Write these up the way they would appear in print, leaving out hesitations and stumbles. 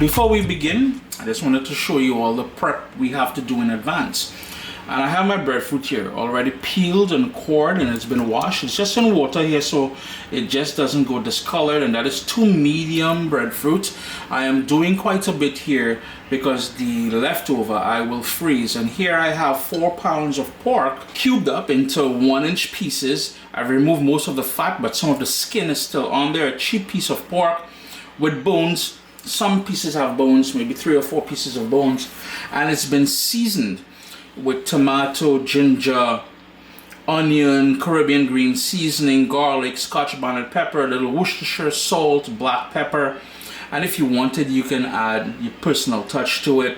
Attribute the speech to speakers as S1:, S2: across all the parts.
S1: Before we begin, I just wanted to show you all the prep we have to do in advance. And I have my breadfruit here already peeled and cored, and it's been washed. It's just in water here so it just doesn't go discolored, and that is 2 medium breadfruit. I am doing quite a bit here because the leftover I will freeze. And here I have 4 pounds of pork cubed up into 1-inch pieces. I've removed most of the fat, but some of the skin is still on there. A cheap piece of pork with bones. Some pieces have bones, maybe 3 or 4 pieces of bones, and it's been seasoned with tomato, ginger, onion, Caribbean green seasoning, garlic, Scotch bonnet pepper, a little Worcestershire salt, black pepper, and if you wanted, you can add your personal touch to it.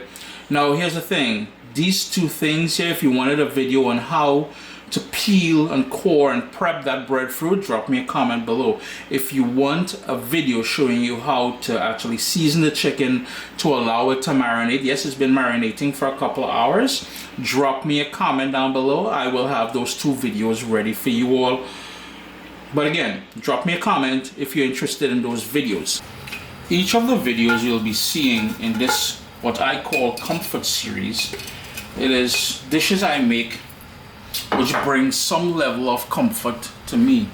S1: Now, here's the thing. These 2 things here, if you wanted a video on how to peel and core and prep that breadfruit, drop me a comment below. If you want a video showing you how to actually season the chicken to allow it to marinate, yes, it's been marinating for a couple of hours, drop me a comment down below. I will have those 2 videos ready for you all. But again, drop me a comment if you're interested in those videos. Each of the videos you'll be seeing in this, what I call comfort series, it is dishes I make which brings some level of comfort to me.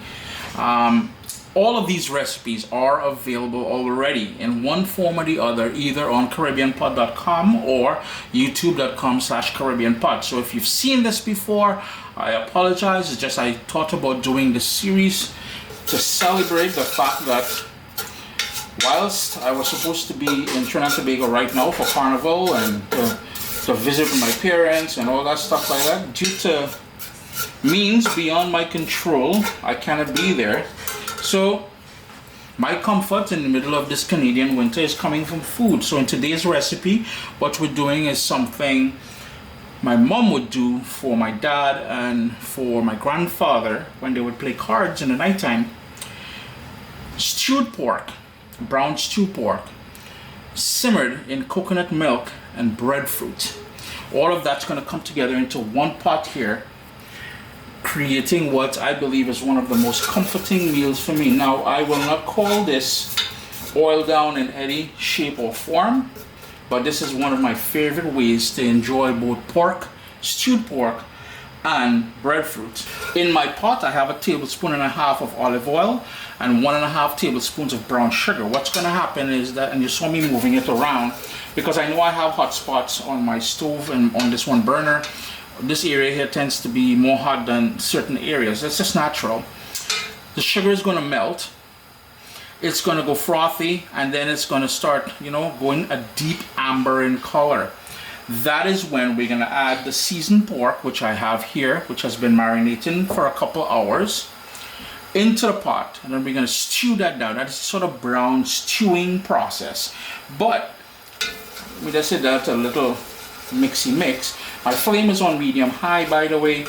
S1: All of these recipes are available already in one form or the other, either on CaribbeanPod.com or YouTube.com/CaribbeanPod. So if you've seen this before, I apologize. It's just I thought about doing this series to celebrate the fact that whilst I was supposed to be in Trinidad and Tobago right now for Carnival and to visit with my parents and all that stuff like that, due to means beyond my control, I cannot be there. So my comfort in the middle of this Canadian winter is coming from food. So in today's recipe, what we're doing is something my mom would do for my dad and for my grandfather when they would play cards in the nighttime. Stewed pork, brown stewed pork, simmered in coconut milk and breadfruit. All of that's going to come together into one pot here, creating what I believe is one of the most comforting meals for me. Now, I will not call this oil down in any shape or form, but this is one of my favorite ways to enjoy both pork, stewed pork, and breadfruit. In my pot, I have 1.5 tablespoons of olive oil and 1.5 tablespoons of brown sugar. What's going to happen is that, and you saw me moving it around, because I know I have hot spots on my stove and on this one burner. This area here tends to be more hot than certain areas. That's just natural. The sugar is going to melt. It's going to go frothy, and then it's going to start, going a deep amber in color. That is when we're going to add the seasoned pork, which I have here, which has been marinating for a couple hours, into the pot. And then we're going to stew that down. That is sort of brown stewing process. But we just did that a little mixy mix. My flame is on medium high, by the way.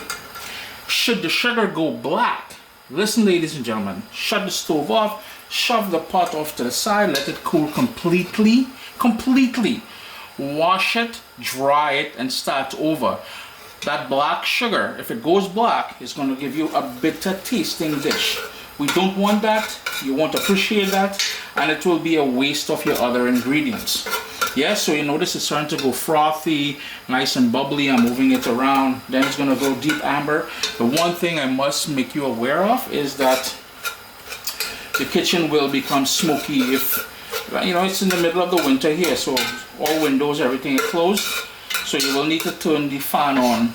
S1: Should the sugar go black, listen, ladies and gentlemen, shut the stove off, shove the pot off to the side, let it cool completely. Wash it, dry it, and start over. That black sugar, if it goes black, is going to give you a bitter tasting dish. We don't want that. You won't appreciate that, and it will be a waste of your other ingredients. Yeah, so you notice it's starting to go frothy, nice and bubbly. I'm moving it around. Then it's going to go deep amber. The one thing I must make you aware of is that the kitchen will become smoky if, it's in the middle of the winter here, so all windows, everything is closed. So you will need to turn the fan on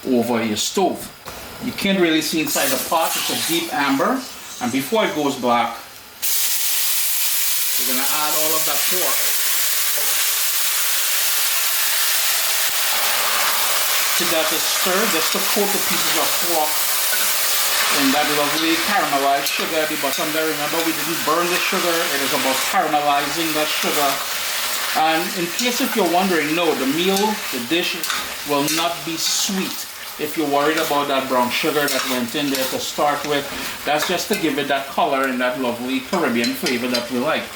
S1: over your stove. You can't really see inside the pot. It's a deep amber. And before it goes black, we're going to add all of that pork. To that is stirred just to coat the pieces of pork in that lovely caramelized sugar at the bottom there. Remember, we didn't burn the sugar. It is about caramelizing that sugar. And in case if you're wondering, no, the dish will not be sweet. If you're worried about that brown sugar that went in there to start with, that's just to give it that color and that lovely Caribbean flavor that we like.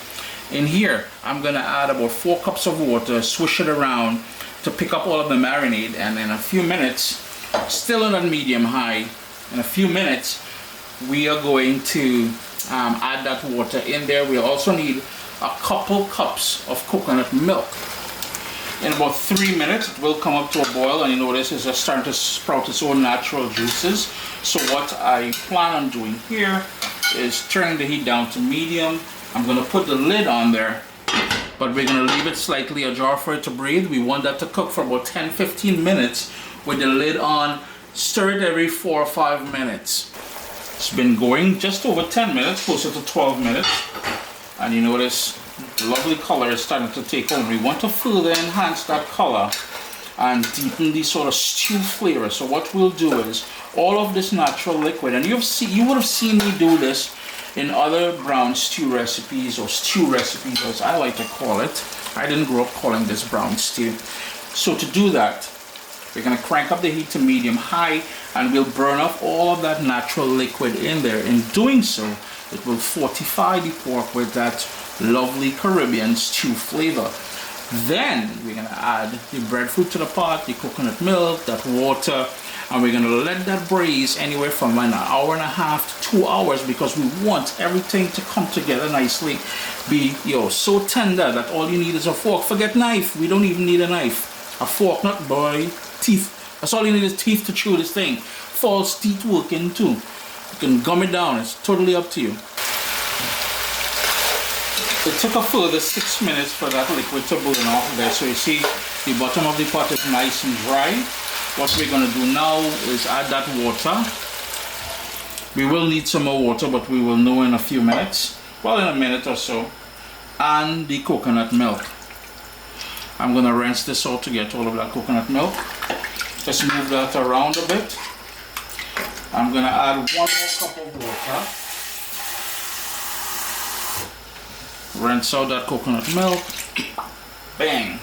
S1: In here, I'm going to add about 4 cups of water, swish it around to pick up all of the marinade, and in a few minutes, still on medium high, in a few minutes, we are going to add that water in there. We also need a couple cups of coconut milk. In about 3 minutes, it will come up to a boil, and you notice it's just starting to sprout its own natural juices. So what I plan on doing here is turning the heat down to medium. I'm going to put the lid on there, but we're going to leave it slightly ajar for it to breathe. We want that to cook for about 10-15 minutes with the lid on. Stir it every 4 or 5 minutes. It's been going just over 10 minutes, closer to 12 minutes. And you notice the lovely color is starting to take over. We want to further enhance that color and deepen the sort of stew flavor. So what we'll do is all of this natural liquid, and you would have seen me do this in other brown stew recipes, or stew recipes as I like to call it. I didn't grow up calling this brown stew. So to do that, we're going to crank up the heat to medium high, and we'll burn off all of that natural liquid in there. In doing so, it will fortify the pork with that lovely Caribbean stew flavor. Then we're going to add the breadfruit to the pot, the coconut milk, that water, and we're going to let that braise anywhere from an hour and a half to 2 hours, because we want everything to come together nicely, be so tender that all you need is a fork. Forget knife, we don't even need a knife. A fork, not boy, teeth. That's all you need is teeth to chew this thing. False teeth working too. You can gum it down, it's totally up to you. It took a further 6 minutes for that liquid to burn off there. So you see the bottom of the pot is nice and dry. What we're going to do now is add that water. We will need some more water, but we will know in a few minutes. Well, in a minute or so. And the coconut milk. I'm going to rinse this out to get all of that coconut milk. Just move that around a bit. I'm going to add 1 more cup of water. Rinse out that coconut milk. Bang.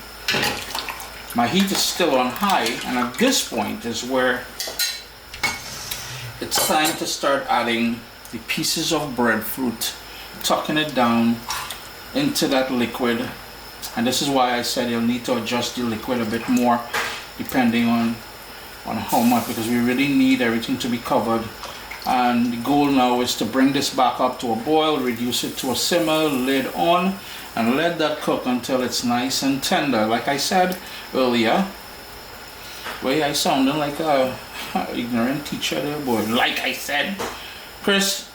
S1: My heat is still on high, and at this point is where it's time to start adding the pieces of breadfruit, tucking it down into that liquid. And this is why I said you'll need to adjust the liquid a bit more depending on how much, because we really need everything to be covered. And the goal now is to bring this back up to a boil, reduce it to a simmer, lid on, and let that cook until it's nice and tender. Like I said earlier, boy, I sounded like a ignorant teacher there, boy. Like I said, Chris,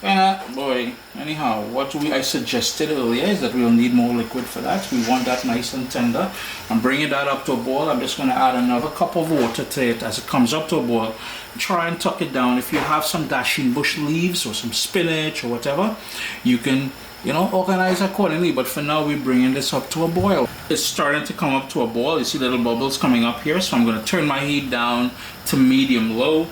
S1: boy. Anyhow, what I suggested earlier is that we'll need more liquid for that. We want that nice and tender. I'm bringing that up to a boil. I'm just going to add another cup of water to it as it comes up to a boil. Try and tuck it down. If you have some dasheen bush leaves or some spinach or whatever, you can organize accordingly. But for now, we're bringing this up to a boil. It's starting to come up to a boil. You see little bubbles coming up here. So I'm going to turn my heat down to medium low.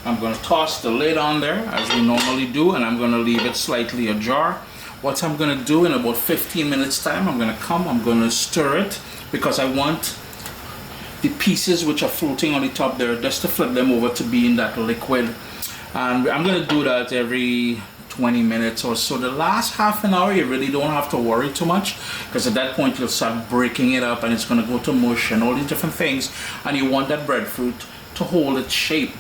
S1: I'm going to toss the lid on there as we normally do, and I'm going to leave it slightly ajar. What I'm going to do in about 15 minutes time, I'm going to stir it, because I want the pieces which are floating on the top there just to flip them over to be in that liquid. And I'm going to do that every 20 minutes or so. The last half an hour you really don't have to worry too much, because at that point you'll start breaking it up and it's going to go to mush and all these different things, and you want that breadfruit to hold its shape.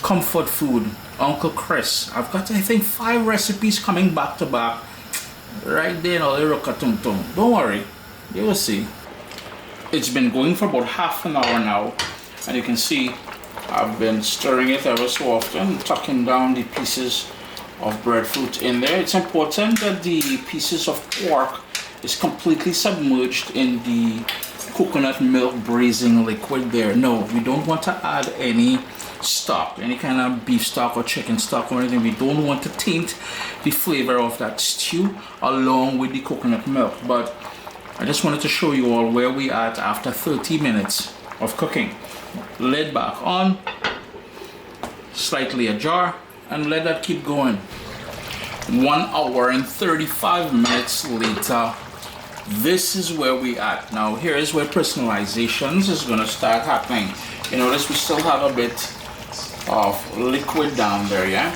S1: Comfort food, Uncle Chris. I've got, I think, 5 recipes coming back to back right there. Don't worry, you will see. It's been going for about half an hour now, and you can see I've been stirring it ever so often, tucking down the pieces of breadfruit in there. It's important that the pieces of pork is completely submerged in the coconut milk braising liquid there. No, we don't want to add any stock, any kind of beef stock or chicken stock or anything. We don't want to taint the flavor of that stew along with the coconut milk. But I just wanted to show you all where we are at after 30 minutes of cooking. Lid back on, slightly ajar, and let that keep going. 1 hour and 35 minutes later, this is where we at. Now here is where personalizations is going to start happening. You notice we still have a bit of liquid down there, yeah?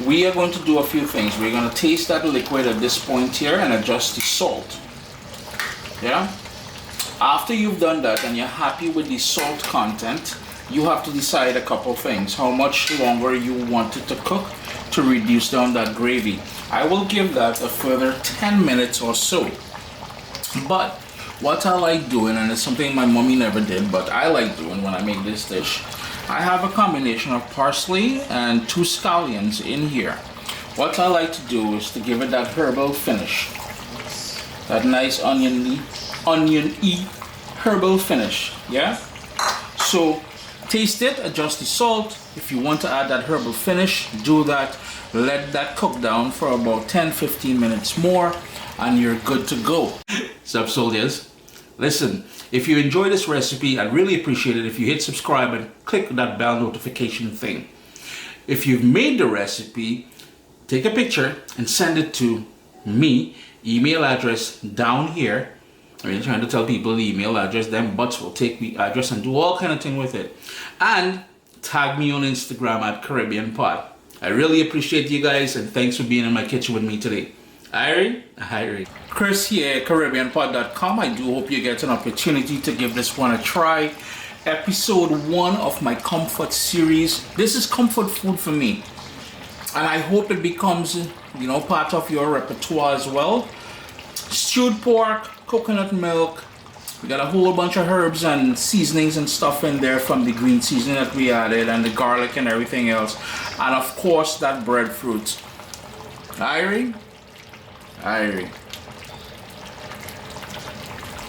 S1: We are going to do a few things. We're going to taste that liquid at this point here and adjust the salt, yeah? After you've done that and you're happy with the salt content, you have to decide a couple things. How much longer you want it to cook to reduce down that gravy. I will give that a further 10 minutes or so. But what I like doing, and it's something my mommy never did, but I like doing when I make this dish, I have a combination of parsley and 2 scallions in here. What I like to do is to give it that herbal finish. That nice onion-y herbal finish, yeah? So taste it, adjust the salt. If you want to add that herbal finish, do that. Let that cook down for about 10-15 minutes more and you're good to go. Sup soldiers? Listen, if you enjoy this recipe, I'd really appreciate it if you hit subscribe and click that bell notification thing. If you've made the recipe, take a picture and send it to me. Email address down here. I mean, trying to tell people the email address, them butts will take the address and do all kind of thing with it. And tag me on Instagram at Caribbean Pot. I really appreciate you guys and thanks for being in my kitchen with me today. Irie. Chris here, CaribbeanPot.com. I do hope you get an opportunity to give this one a try. Episode 1 of my comfort series. This is comfort food for me. And I hope it becomes, part of your repertoire as well. Stewed pork, coconut milk. We got a whole bunch of herbs and seasonings and stuff in there from the green seasoning that we added and the garlic and everything else. And of course that breadfruit. Irie.